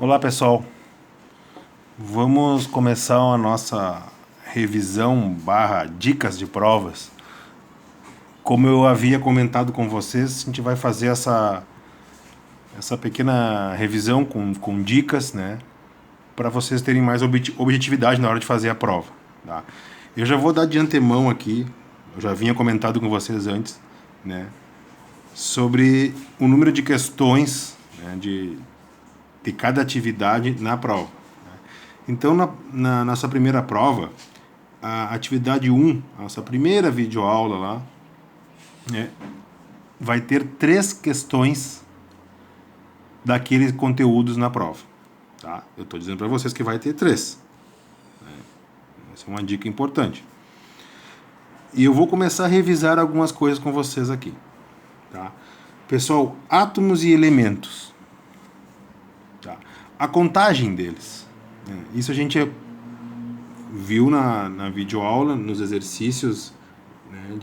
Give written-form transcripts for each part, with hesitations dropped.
Olá pessoal, vamos começar a nossa revisão barra dicas de provas. Como eu havia comentado com vocês, a gente vai fazer essa pequena revisão com dicas, né? Para vocês terem mais objetividade na hora de fazer a prova. Tá? Eu já vou dar de antemão aqui, eu já vinha comentado com vocês antes, né? Sobre o número de questões, né, de cada atividade na prova. Então, na nossa primeira prova, a atividade 1, a nossa primeira videoaula lá, né, vai ter 3 questões daqueles conteúdos na prova. Tá? Eu estou dizendo para vocês que vai ter 3. Essa é uma dica importante. E eu vou começar a revisar algumas coisas com vocês aqui. Tá? Pessoal, átomos e elementos. Tá? A contagem deles. Isso a gente viu na videoaula, nos exercícios, né,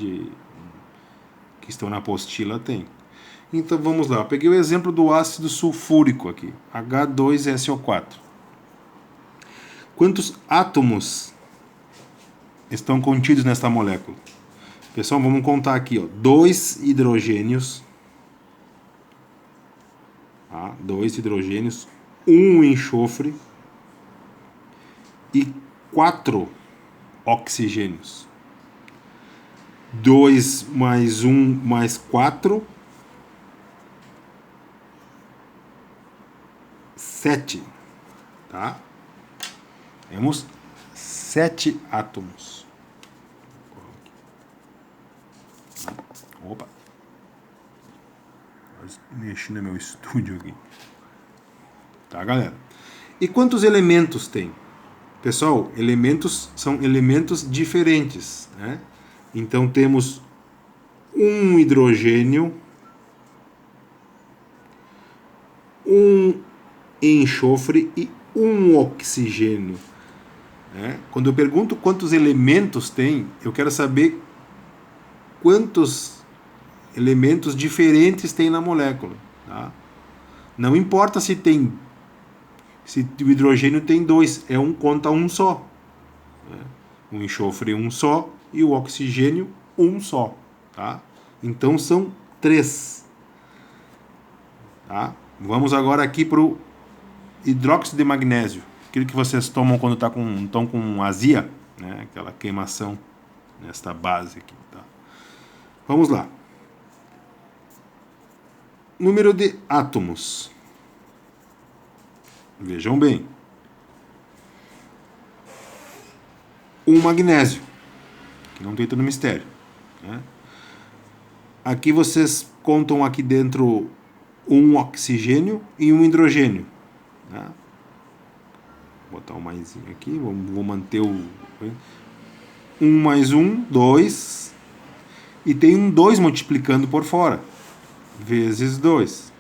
que estão na apostila, tem. Então vamos lá, eu peguei o exemplo do ácido sulfúrico aqui, H2SO4. Quantos átomos estão contidos nesta molécula? Pessoal, vamos contar aqui, ó, 2 hidrogênios, tá? 2 hidrogênios, 1 enxofre e 4 oxigênios. 2 mais 1 mais 4, 7. Tá? Temos 7 átomos. Opa! Mexi no meu estúdio aqui. Tá, galera? E quantos elementos tem? Pessoal, elementos são elementos diferentes, né? Então temos um hidrogênio, um enxofre e um oxigênio. Né? Quando eu pergunto quantos elementos tem, eu quero saber quantos elementos diferentes tem na molécula. Tá? Não importa se o hidrogênio tem 2, é um conta um só. Né? O enxofre um só e o oxigênio um só. Tá? Então são 3. Tá? Vamos agora aqui para o hidróxido de magnésio. Aquilo que vocês tomam quando estão com azia, né? Aquela queimação nesta base aqui. Tá? Vamos lá. Número de átomos. Vejam bem. Um magnésio, que não tem todo mistério. Né? Aqui vocês contam aqui dentro um oxigênio e um hidrogênio. Né? Vou botar um maisinho aqui, vou manter o 1 mais 1, 2, e tem um 2 multiplicando por fora, vezes 2.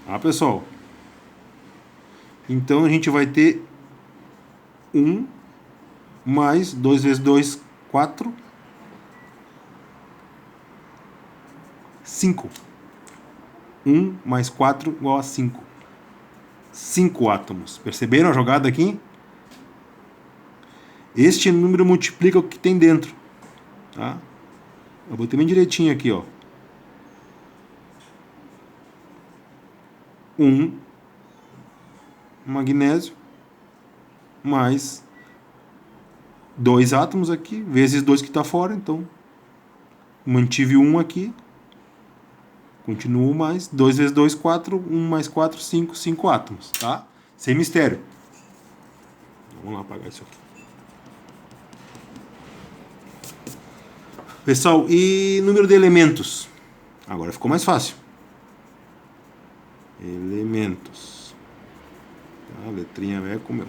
Ah, pessoal? Então a gente vai ter 1 mais 2 vezes 2, 4, 5. 1 mais 4 igual a 5. 5 átomos. Perceberam a jogada aqui? Este número multiplica o que tem dentro. Tá? Eu botei bem direitinho aqui, ó. 1 magnésio mais 2 átomos aqui, vezes 2 que está fora, então mantive 1 aqui. Continuo mais. 2 vezes 2, 4. 1 mais 4, 5. 5 átomos. Tá? Sem mistério. Vamos lá apagar isso aqui. Pessoal, e número de elementos? Agora ficou mais fácil. Elementos. A letrinha é como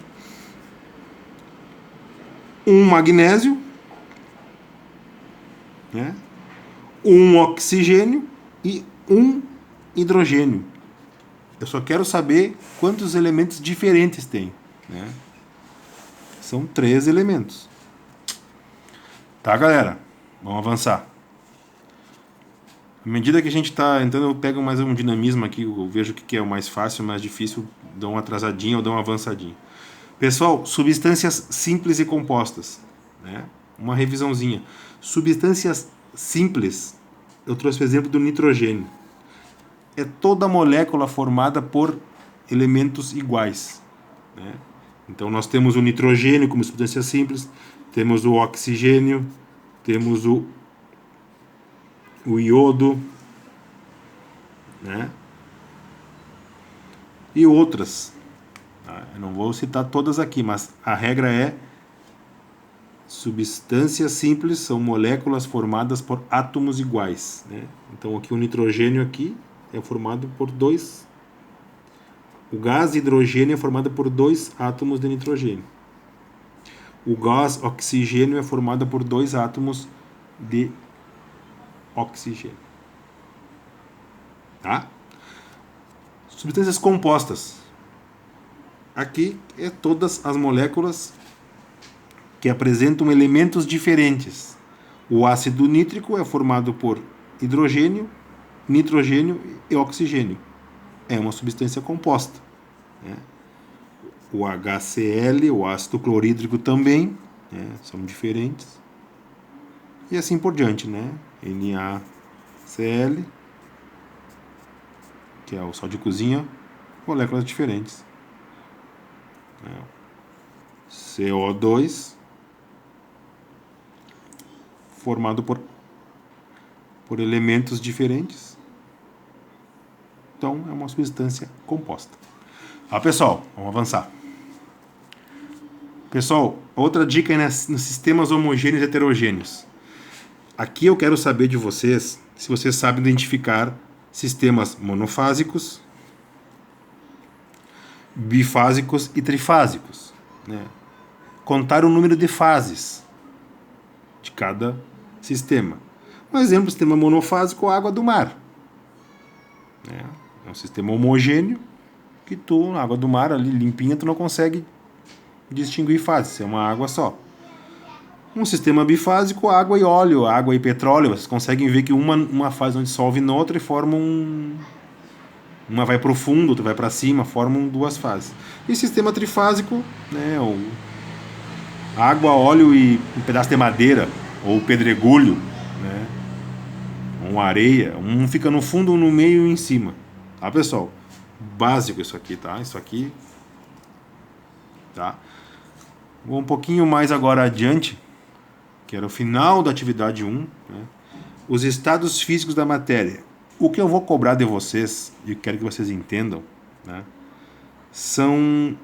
um magnésio. Né? Um oxigênio e um hidrogênio. Eu só quero saber quantos elementos diferentes tem. Né? São 3 elementos. Tá, galera? Vamos avançar. À medida que a gente está entrando, eu pego mais um dinamismo aqui, eu vejo o que é o mais fácil, o mais difícil, dou uma atrasadinha ou dou uma avançadinha. Pessoal, substâncias simples e compostas, né? Uma revisãozinha. Substâncias simples, eu trouxe o exemplo do nitrogênio. É toda molécula formada por elementos iguais, né? Então nós temos o nitrogênio como substância simples, temos o oxigênio, temos o iodo, né? E outras. Eu não vou citar todas aqui, mas a regra é: substâncias simples são moléculas formadas por átomos iguais, né? Então aqui o nitrogênio aqui é formado por dois. O gás hidrogênio é formado por dois átomos de nitrogênio. O gás oxigênio é formado por dois átomos de oxigênio. Tá? Substâncias compostas. Aqui é todas as moléculas que apresentam elementos diferentes. O ácido nítrico é formado por hidrogênio, nitrogênio e oxigênio. É uma substância composta, né? O HCl, o ácido clorídrico também, né? São diferentes. E assim por diante, né? NaCl, que é o sal de cozinha, moléculas diferentes. CO2, formado por elementos diferentes. Então, é uma substância composta. Pessoal, vamos avançar. Pessoal, outra dica é nos sistemas homogêneos e heterogêneos. Aqui eu quero saber de vocês se vocês sabem identificar sistemas monofásicos, bifásicos e trifásicos, né? Contar o número de fases de cada sistema. Um exemplo do sistema monofásico é a água do mar, né? É um sistema homogêneo que tu, na água do mar, ali limpinha, tu não consegue distinguir fases, é uma água só. Um sistema bifásico, água e óleo, água e petróleo, vocês conseguem ver que uma fase não dissolve na outra e formam uma vai para o fundo, outra vai para cima, formam duas fases. E sistema trifásico, né, água, óleo e um pedaço de madeira, ou pedregulho, né, ou areia, um fica no fundo, um no meio e em cima. Tá, pessoal? Básico isso aqui, tá? Isso aqui, tá? Vou um pouquinho mais agora adiante, que era o final da atividade 1, né? Os estados físicos da matéria. O que eu vou cobrar de vocês, e quero que vocês entendam, né, são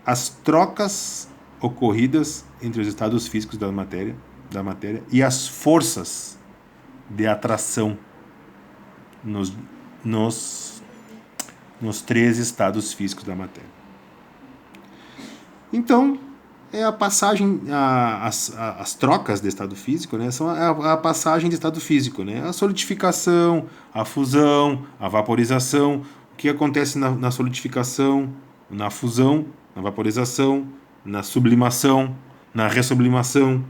as trocas ocorridas entre os estados físicos da matéria e as forças de atração nos três estados físicos da matéria. Então, é a passagem, as trocas de estado físico, né, são a passagem de estado físico, né, a solidificação, a fusão, a vaporização. O que acontece na solidificação, na fusão, na vaporização, na sublimação, na ressublimação,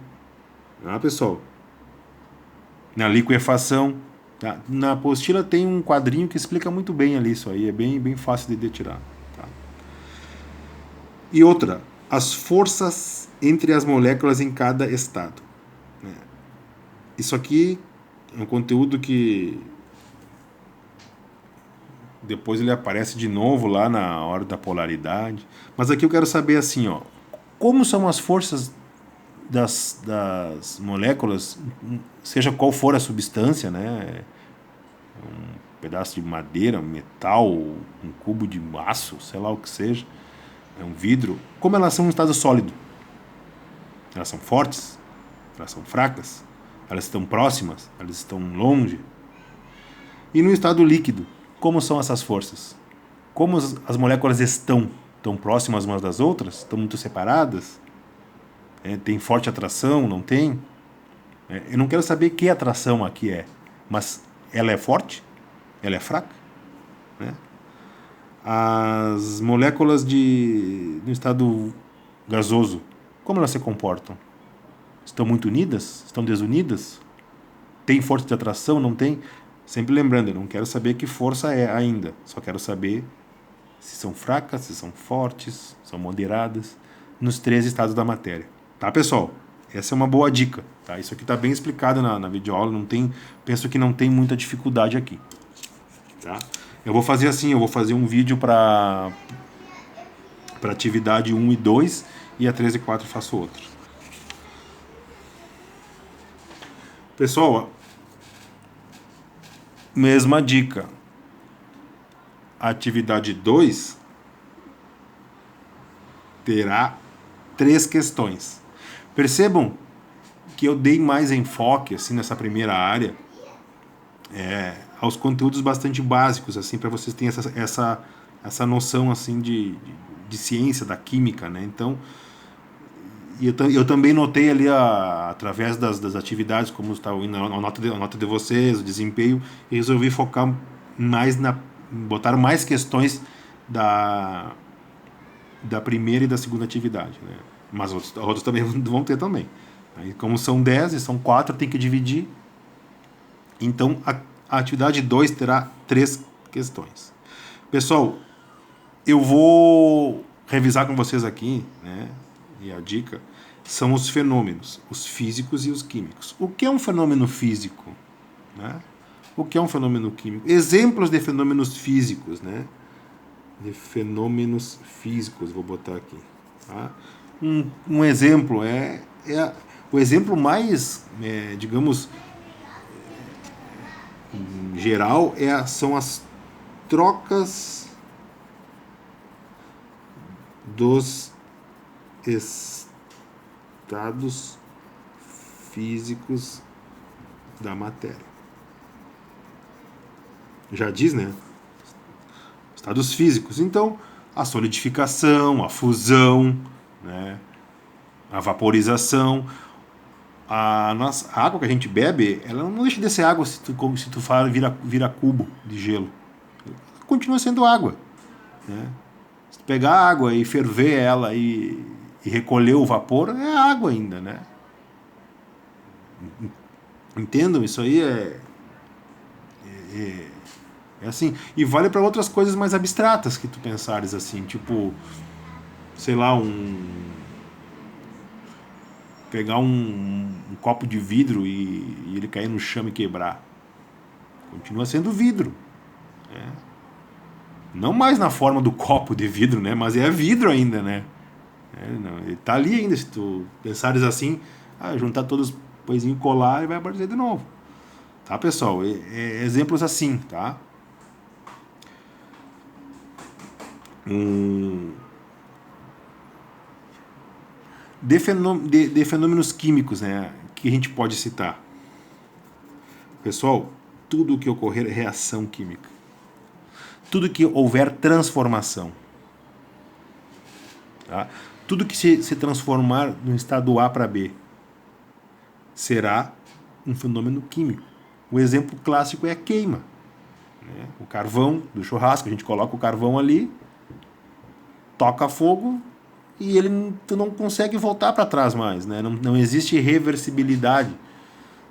tá, pessoal? Na liquefação. Tá? Na apostila tem um quadrinho que explica muito bem ali isso aí, é bem fácil de tirar. Tá? E outra, as forças entre as moléculas em cada estado. Isso aqui é um conteúdo que depois ele aparece de novo lá na hora da polaridade. Mas aqui eu quero saber assim, ó, como são as forças das moléculas, seja qual for a substância, né? Um pedaço de madeira, um metal, um cubo de aço, sei lá o que seja, um vidro, como elas são em estado sólido. Elas são fortes, elas são fracas, elas estão próximas, elas estão longe. E no estado líquido, como são essas forças? Como as moléculas estão próximas umas das outras? Estão muito separadas? Tem forte atração? Não tem? Eu não quero saber que atração aqui é, mas ela é forte? Ela é fraca? Né? As moléculas no estado gasoso, como elas se comportam? Estão muito unidas? Estão desunidas? Tem força de atração? Não tem? Sempre lembrando, eu não quero saber que força é ainda, só quero saber se são fracas, se são fortes, são moderadas, nos 3 estados da matéria. Tá, pessoal? Essa é uma boa dica, tá? Isso aqui está bem explicado na videoaula, penso que não tem muita dificuldade aqui, tá? Eu vou fazer assim, eu vou fazer um vídeo para atividade 1 e 2 e a 3 e 4 eu faço outro. Pessoal, mesma dica. A atividade 2 terá 3 questões. Percebam que eu dei mais enfoque assim nessa primeira área aos conteúdos bastante básicos, assim, para vocês terem essa noção assim de ciência da química, né? Então, eu também notei ali através das atividades, como estava indo a nota de vocês, o desempenho, e resolvi focar mais botar mais questões da primeira e da segunda atividade, né? Mas outros também vão ter também. Aí, como são 10 e são 4, tem que dividir. Então, a atividade 2 terá 3 questões. Pessoal, eu vou revisar com vocês aqui, né? E a dica são os fenômenos, os físicos e os químicos. O que é um fenômeno físico? Né? O que é um fenômeno químico? Exemplos de fenômenos físicos, né? De fenômenos físicos, vou botar aqui. Tá? Um exemplo o exemplo mais, digamos, geral são as trocas dos estados físicos da matéria. Já diz, né? Estados físicos. Então, a solidificação, a fusão, né? A vaporização. A água que a gente bebe, ela não deixa de ser água se tu vira cubo de gelo. Continua sendo água, né? Se tu pegar a água e ferver ela e recolher o vapor, é água ainda, né? Entendam? Isso aí é assim. E vale para outras coisas mais abstratas que tu pensares assim, tipo, sei lá, pegar um copo de vidro e ele cair no chão e quebrar. Continua sendo vidro. Né? Não mais na forma do copo de vidro, né? Mas é vidro ainda, né? Não, ele tá ali ainda. Se tu pensares assim, juntar todos os coisinhos, colar e vai aparecer de novo. Tá, pessoal? Exemplos assim, tá? De fenômenos químicos, né, que a gente pode citar. Pessoal, tudo que ocorrer é reação química. Tudo que houver transformação. Tá? Tudo que se transformar no estado A para B será um fenômeno químico. O exemplo clássico é a queima. Né? O carvão do churrasco, a gente coloca o carvão ali, toca fogo e tu não consegue voltar para trás mais, né? Não existe reversibilidade,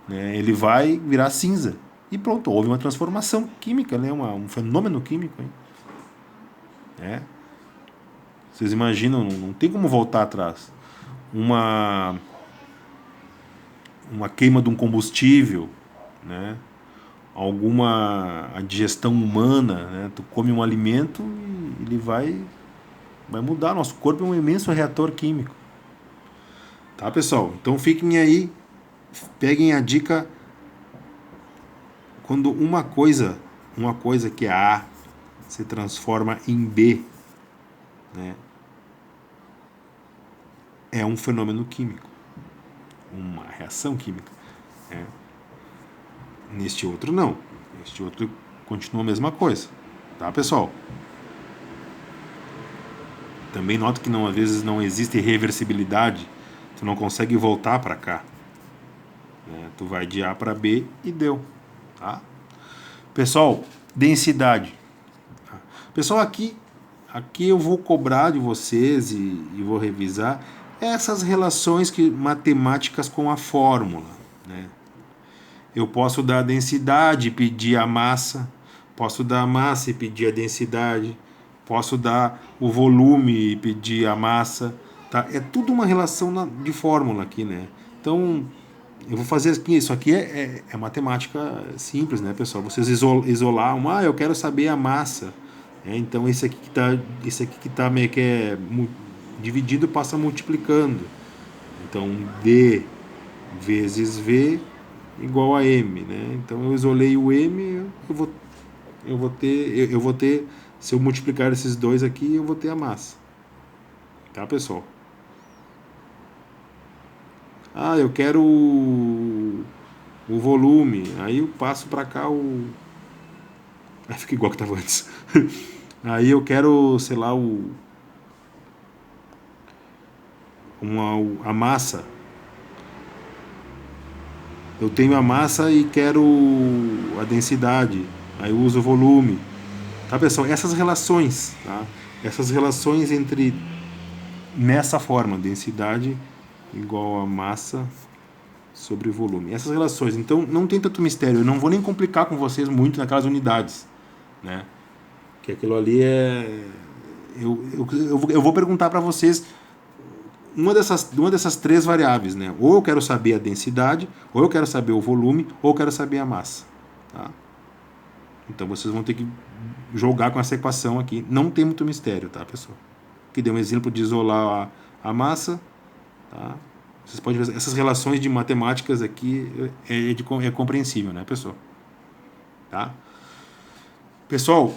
né? Ele vai virar cinza e pronto, houve uma transformação química, né? Um fenômeno químico, hein? Vocês imaginam, não tem como voltar atrás. Uma queima de um combustível, né? A digestão humana, né? Tu come um alimento e ele vai mudar. Nosso corpo é um imenso reator químico. Tá, pessoal? Então fiquem aí, peguem a dica. Quando uma coisa que é A se transforma em B, né? É um fenômeno químico, uma reação química. Né? Neste outro não. Neste outro continua a mesma coisa. Tá, pessoal? Também noto que às vezes não existe reversibilidade. Tu não consegue voltar para cá. Né? Tu vai de A para B e deu. Tá? Pessoal, densidade. Pessoal, aqui eu vou cobrar de vocês e vou revisar essas relações matemáticas com a fórmula. Né? Eu posso dar a densidade e pedir a massa, posso dar a massa e pedir a densidade, posso dar o volume e pedir a massa, tá? É tudo uma relação de fórmula aqui, né? Então, eu vou fazer aqui, isso aqui é matemática simples, né, pessoal? Vocês isolar eu quero saber a massa. Então, esse aqui que tá meio que dividido passa multiplicando. Então, D vezes V igual a M, né? Então, eu isolei o M, eu vou ter, se eu multiplicar esses dois aqui, eu vou ter a massa. Tá, pessoal? Eu quero o volume. Aí eu passo para cá Aí fica igual que estava antes. Aí eu quero, sei lá, a massa. Eu tenho a massa e quero a densidade. Aí eu uso o volume. Tá, pessoal? Essas relações, tá? Essas relações nessa forma, densidade igual a massa sobre volume. Essas relações. Então, não tem tanto mistério. Eu não vou nem complicar com vocês muito naquelas unidades, né? Que aquilo ali é... Eu vou perguntar para vocês uma dessas três variáveis, né? Ou eu quero saber a densidade, ou eu quero saber o volume, ou eu quero saber a massa, tá? Então, vocês vão ter que jogar com essa equação aqui. Não tem muito mistério, tá, pessoal? Aqui deu um exemplo de isolar a massa, tá? Vocês podem ver essas relações de matemáticas aqui é compreensível, né, pessoal? Tá? Pessoal,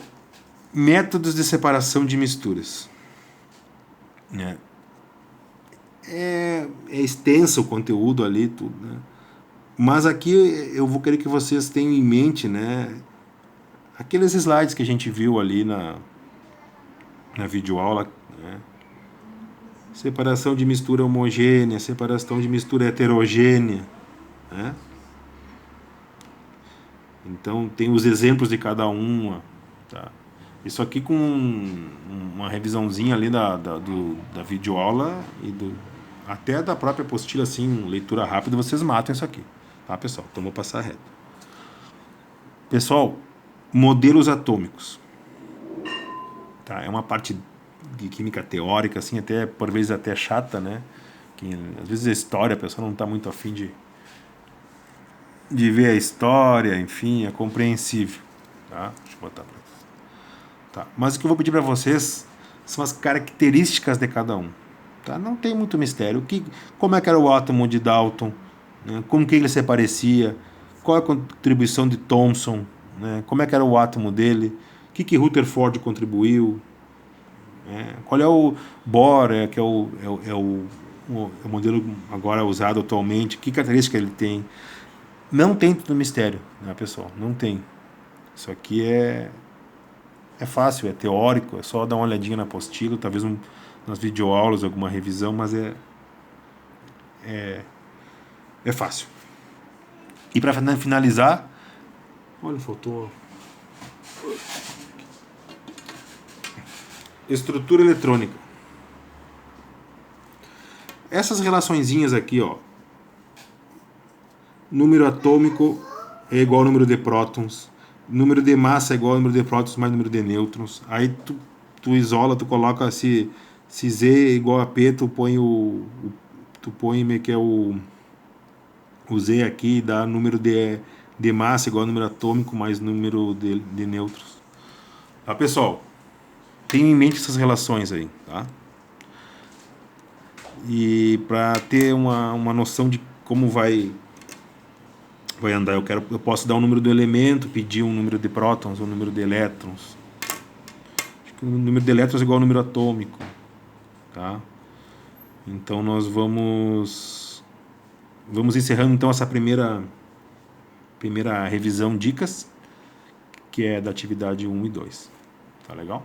métodos de separação de misturas. Né? É extenso o conteúdo ali, tudo, né? Mas aqui eu vou querer que vocês tenham em mente, né, aqueles slides que a gente viu ali na videoaula, né? Separação de mistura homogênea, separação de mistura heterogênea, né? Então tem os exemplos de cada uma, tá? Isso aqui com uma revisãozinha ali da videoaula e até da própria apostila, assim, leitura rápida, vocês matam isso aqui, tá, pessoal? Então vou passar reto. Pessoal, modelos atômicos, tá? É uma parte de química teórica, assim, até por vezes até chata, né? Que às vezes a história, a pessoa não está muito afim de ver a história, enfim, é compreensível, tá? Deixa eu botar para tá. Mas o que eu vou pedir para vocês são as características de cada um, tá? Não tem muito mistério. Como é que era o átomo de Dalton, né? Com que ele se parecia, qual é a contribuição de Thomson, né? Como é que era o átomo dele, o que Rutherford contribuiu, qual é o Bohr, que é o modelo agora usado atualmente, que característica ele tem. Não tem tanto mistério, né, pessoal? Não tem. Isso aqui é fácil, é teórico, é só dar uma olhadinha na apostila, talvez nas videoaulas, alguma revisão, mas é fácil. E para finalizar, olha, faltou estrutura eletrônica. Essas relaçõezinhas aqui, ó, número atômico é igual ao número de prótons, número de massa é igual ao número de prótons mais número de nêutrons. Aí tu isola, tu coloca se Z é igual a P, tu põe meio que é o Z aqui, dá número de massa igual ao número atômico mais número de nêutrons. Tá, pessoal? Tenha em mente essas relações aí, tá? E para ter uma noção de como vai andar, eu posso dar o número do elemento, pedir um número de prótons, um número de elétrons. Acho que o número de elétrons é igual ao número atômico, tá? Então nós vamos encerrando então essa primeira revisão dicas, que é da atividade 1 e 2. Tá legal?